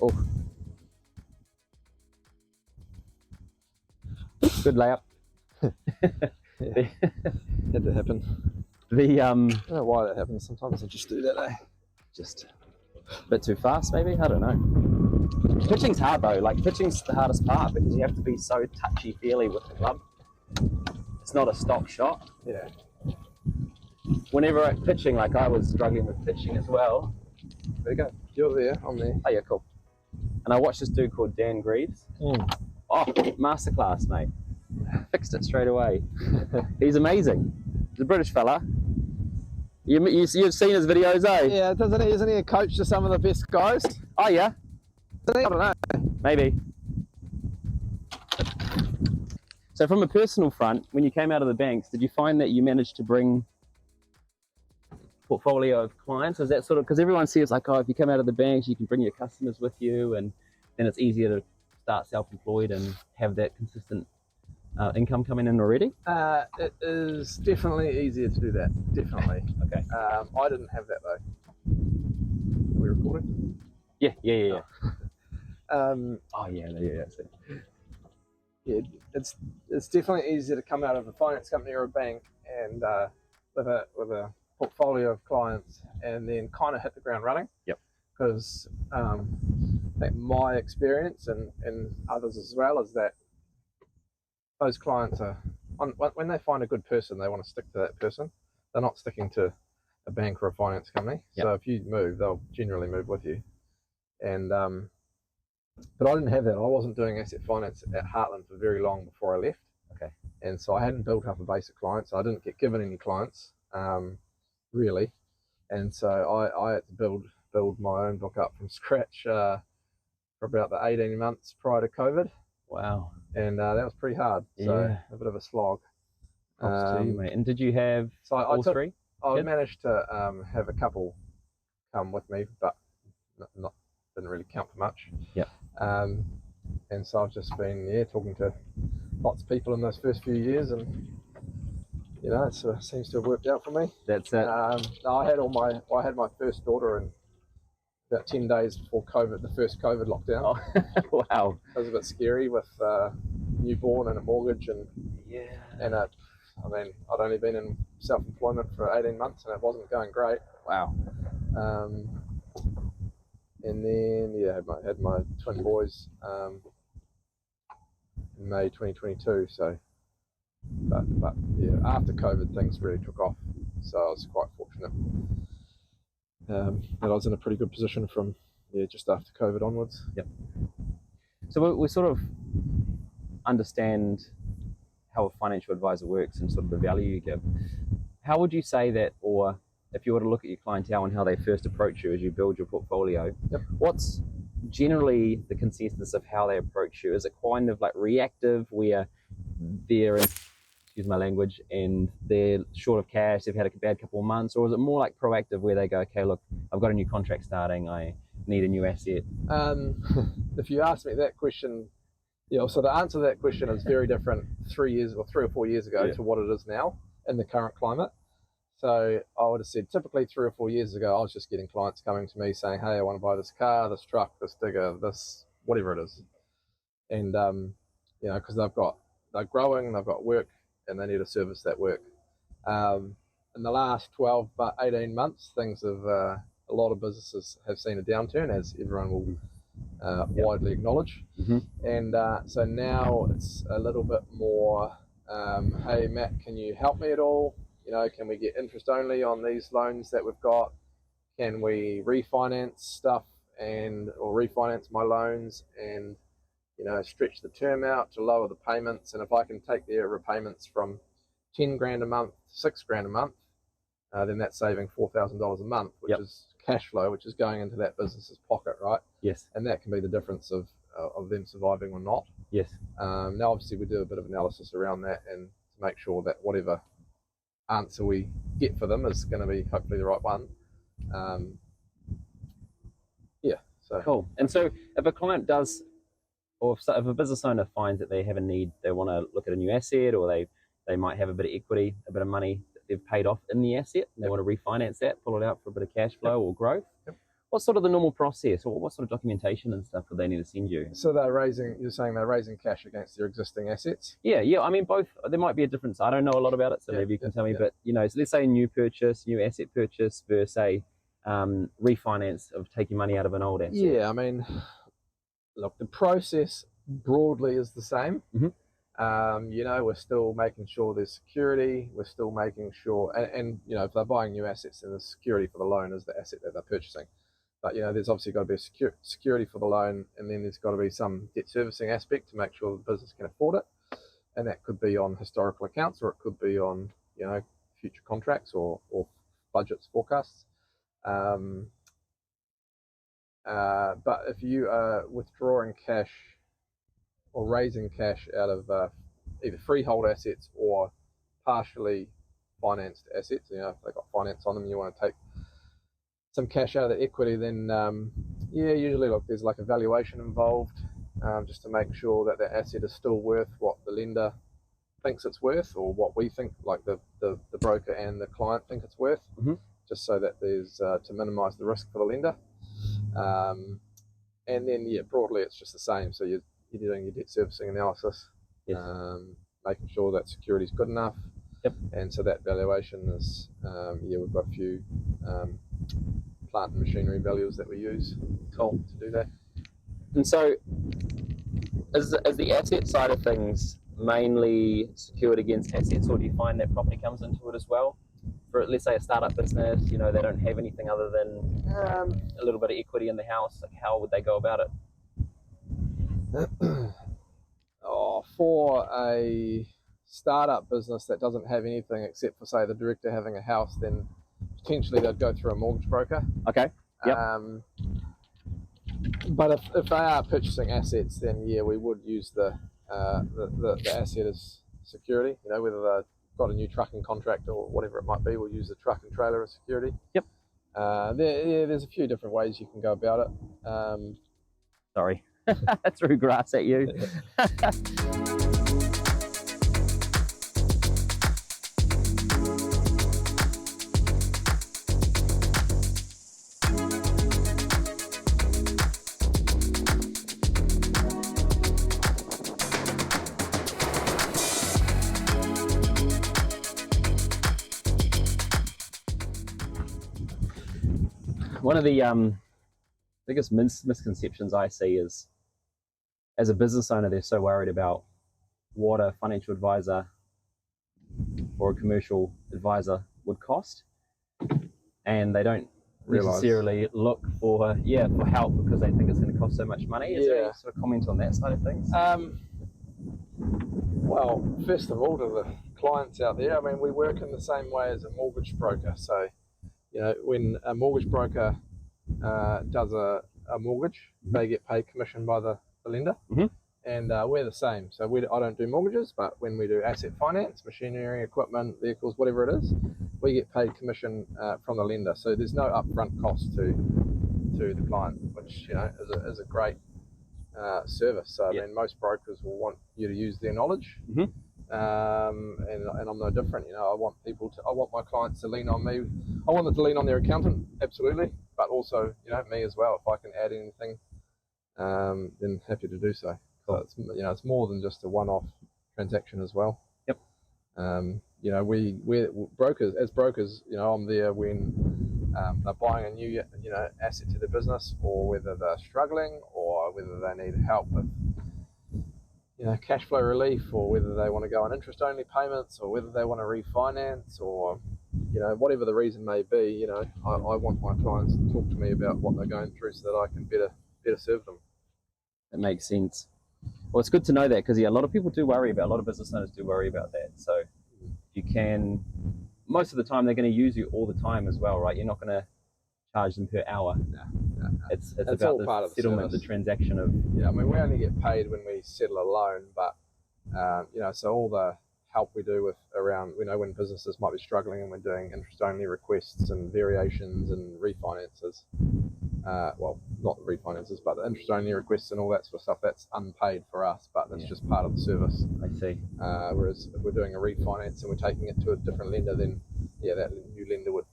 Oh, good layup. Yeah. Had to happen. The I don't know why that happens. Sometimes I just do that, just a bit too fast, maybe. I don't know. Pitching's hard though. Like pitching's the hardest part because you have to be so touchy-feely with the club. It's not a stock shot. Yeah. Whenever I'm pitching, like I was struggling with pitching as well. There we go. You're there. I'm there. Oh yeah, cool. And I watched this dude called Dan Greaves. Oh, masterclass, mate. Fixed it straight away. He's amazing. He's a British fella. You've seen his videos, eh? Yeah, isn't he a coach to some of the best guys? Oh yeah. I don't know. Maybe. So from a personal front, when you came out of the banks, did you find that you managed to bring a portfolio of clients? Is that sort of, because everyone says like, oh, if you come out of the banks, you can bring your customers with you, and then it's easier to start self-employed and have that consistent income coming in already? It is definitely easier to do that. Definitely. Okay. I didn't have that though. Are we recording? Yeah. Oh yeah. yeah, it's definitely easier to come out of a finance company or a bank and with a portfolio of clients and then kind of hit the ground running. Yep. Because I think my experience and others as well is that those clients are when they find a good person, they want to stick to that person. They're not sticking to a bank or a finance company. Yep. So if you move, they'll generally move with you. And but I didn't have that. I wasn't doing asset finance at Heartland for very long before I left. Okay. And so I hadn't built up a base of clients. I didn't get given any clients, really. And so I had to build my own book up from scratch for about the 18 months prior to COVID. Wow. And that was pretty hard. Yeah. So a bit of a slog. Props to you, mate. And did you have all three? I managed to have a couple come with me, but didn't really count for much. Yep. And so I've just been talking to lots of people in those first few years, and it sort of seems to have worked out for me. That's it. I had my first daughter in about 10 days before COVID, the first COVID lockdown. Oh, wow. It was a bit scary with newborn and a mortgage and I'd only been in self-employment for 18 months and it wasn't going great. Wow. And then had my twin boys in May 2022. So, but after COVID things really took off. So I was quite fortunate that I was in a pretty good position from just after COVID onwards. Yep. So we sort of understand how a financial advisor works and sort of the value you give. How would you say that, or if you were to look at your clientele and how they first approach you as you build your portfolio, what's generally the consensus of how they approach you? Is it kind of like reactive, where they're, excuse my language, and they're short of cash, they've had a bad couple of months, or is it more like proactive where they go, okay, look, I've got a new contract starting, I need a new asset? If you ask me that question, so the answer to that question is very different 3 or 4 years ago to what it is now in the current climate. So I would have said typically 3 or 4 years ago, I was just getting clients coming to me saying, hey, I want to buy this car, this truck, this digger, this, whatever it is. And, because they're growing, they've got work and they need to service that work. In the last 12 but 18 months, things have, a lot of businesses have seen a downturn, as everyone will widely acknowledge. Mm-hmm. And so now it's a little bit more, hey, Matt, can you help me at all? Can we get interest only on these loans that we've got? Can we refinance stuff or refinance my loans and, stretch the term out to lower the payments? And if I can take their repayments from 10 grand a month to 6 grand a month, then that's saving $4,000 a month, which is cash flow, which is going into that business's pocket, right? Yes. And that can be the difference of them surviving or not. Yes. Now, obviously, we do a bit of analysis around that and to make sure that whatever answer we get for them is going to be hopefully the right one. So cool. And so if a client does, or if a business owner finds that they have a need, they want to look at a new asset, or they might have a bit of equity, a bit of money that they've paid off in the asset, and they want to refinance that, pull it out for a bit of cash flow or growth. what's sort of the normal process, or what sort of documentation and stuff would they need to send you? So you're saying they're raising cash against their existing assets? Yeah. I mean, both. There might be a difference. I don't know a lot about it, so maybe you can tell me. But so let's say a new asset purchase versus a refinance of taking money out of an old asset. Yeah, I mean, look, the process broadly is the same. We're still making sure there's security. We're still making sure, and if they're buying new assets, then the security for the loan is the asset that they're purchasing. But there's obviously got to be a security for the loan, and then there's got to be some debt servicing aspect to make sure the business can afford it, and that could be on historical accounts, or it could be on future contracts or budgets, forecasts. But if you are withdrawing cash or raising cash out of either freehold assets or partially financed assets, if they've got finance on them, you want to take some cash out of the equity, then usually there's like a valuation involved, just to make sure that the asset is still worth what the lender thinks it's worth, or what we think, like the broker and the client think it's worth, just so that there's to minimize the risk for the lender. And then broadly it's just the same. So you're doing your debt servicing analysis, making sure that security is good enough. And so that valuation is, we've got a few plant and machinery values that we use to do that. And so is the asset side of things mainly secured against assets, or do you find that property comes into it as well? For, let's say, a startup business, they don't have anything other than a little bit of equity in the house. Like, how would they go about it? For a startup business that doesn't have anything except for, say, the director having a house, then potentially they'd go through a mortgage broker. Okay. Yep. But if they are purchasing assets, then we would use the asset as security. Whether they've got a new trucking contract or whatever it might be, we'll use the truck and trailer as security. Yep. There's a few different ways you can go about it. Sorry, threw grass at you. One of the biggest misconceptions I see is, as a business owner, they're so worried about what a financial advisor or a commercial advisor would cost, and they don't necessarily look for help because they think it's going to cost so much money. Is there any sort of comment on that side of things? Well, first of all, to the clients out there, I mean, we work in the same way as a mortgage broker. So, when a mortgage broker does a mortgage, they get paid commission by the lender, and we're the same. So I don't do mortgages, but when we do asset finance, machinery, equipment, vehicles, whatever it is, we get paid commission from the lender. So there's no upfront cost to the client, which is a great service. So I mean, most brokers will want you to use their knowledge, and I'm no different. I want my clients to lean on me. I want them to lean on their accountant, absolutely, but also me as well. If I can add anything, then happy to do so. So it's it's more than just a one-off transaction as well. We're brokers. As brokers, I'm there when they're buying a new asset to the business, or whether they're struggling, or whether they need help with cash flow relief, or whether they want to go on interest-only payments, or whether they want to refinance, or whatever the reason may be. I want my clients to talk to me about what they're going through so that I can better serve them. That makes sense. Well, it's good to know that, because a lot of people do worry about, a lot of business owners do worry about that. So you can, most of the time they're going to use you all the time as well, right? You're not going to charge them per hour. No. It's about the part settlement, the transaction of. I mean, we only get paid when we settle a loan, but so all the help we do with around, when businesses might be struggling and we're doing interest-only requests and variations and refinances. Well, not refinances, but the interest-only requests and all that sort of stuff, that's unpaid for us, but that's just part of the service. I see. Whereas if we're doing a refinance and we're taking it to a different lender, then that new lender would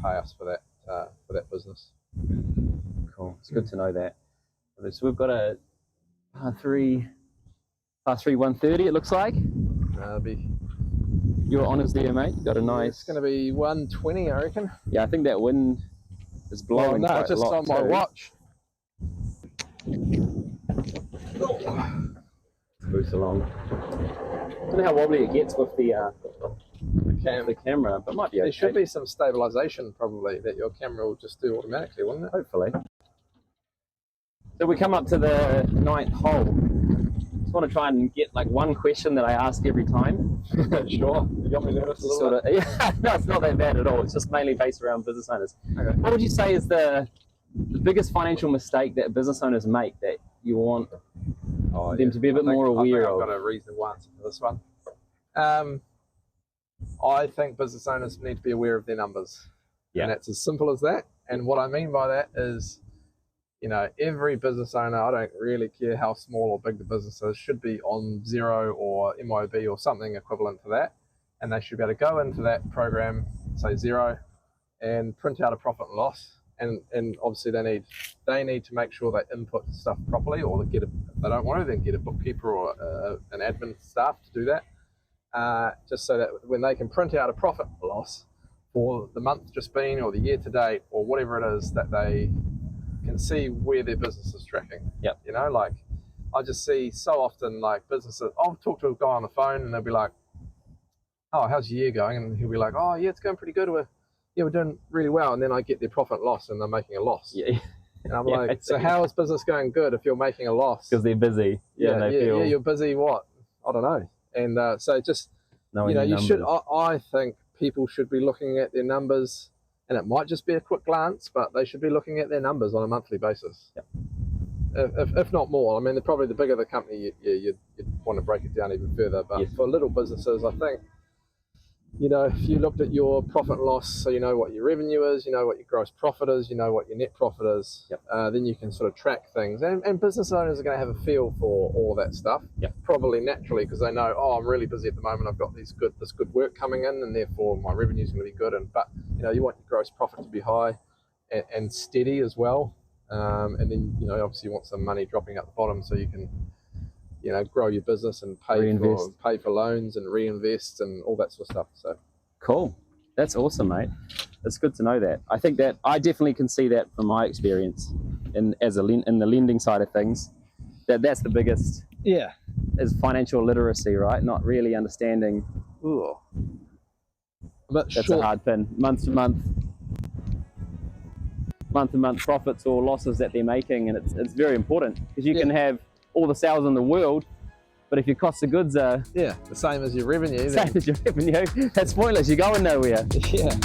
pay us for that business. Cool. It's good to know that. So we've got a par 3 130 it looks like. Your honours there, mate. Got a nice... It's going to be 120, I reckon. Yeah, I think that wind is blowing quite a lot. Just on my watch. Boost along. I don't know how wobbly it gets with the camera, but it might be okay. There should be some stabilisation probably that your camera will just do automatically, wouldn't it? Hopefully. So we come up to the 9th hole. Just want to try and get like one question that I ask every time. Sure. You got me nervous a little bit. Yeah, no, it's not that bad at all. It's just mainly based around business owners. Okay. What would you say is the biggest financial mistake that business owners make that you want them to be a bit more aware of? I've got a reasonable answer for this one. I think business owners need to be aware of their numbers. Yeah. And it's as simple as that. And what I mean by that is, you know, every business owner, I don't really care how small or big the business is, should be on Xero or MYOB or something equivalent to that. And they should be able to go into that program, say Xero, and print out a profit and loss. And obviously they need to make sure they input stuff properly, or if they don't want to, then get a bookkeeper or an admin staff to do that. Just so that when they can print out a profit and loss for the month just been, or the year to date, or whatever it is, that they can see where their business is tracking. Yep. You know, like I just see so often like businesses, I'll talk to a guy on the phone and they'll be like, oh, how's your year going? And he'll be like, oh yeah, it's going pretty good. We're doing really well. And then I get their profit and loss and they're making a loss. Yeah. And I'm like, so how is business going good if you're making a loss? Because they're busy. Yeah, you're busy what? I don't know. And so just, you know, I think people should be looking at their numbers, and it might just be a quick glance, but they should be looking at their numbers on a monthly basis. Yep. If not more. I mean, probably the bigger the company, you'd want to break it down even further. But for little businesses, I think, you know, if you looked at your profit and loss, so you know what your revenue is, you know what your gross profit is, you know what your net profit is, then you can sort of track things. And business owners are going to have a feel for all of that stuff, probably naturally, because they know, oh, I'm really busy at the moment, I've got this good work coming in, and therefore my revenue is going to be good. But you know, you want your gross profit to be high and steady as well. And then, you know, obviously you want some money dropping at the bottom so you can, you know, grow your business and pay for loans and reinvest and all that sort of stuff. So cool. That's awesome, mate. It's good to know that. I think that I definitely can see that from my experience in the lending side of things, that's the biggest is financial literacy, right? Not really understanding. Ooh. That's a hard pin. Month to month profits or losses that they're making, and it's very important, because you can have all the sales in the world, but if your cost of goods are the same as your revenue, that's pointless. You're going nowhere. Yeah.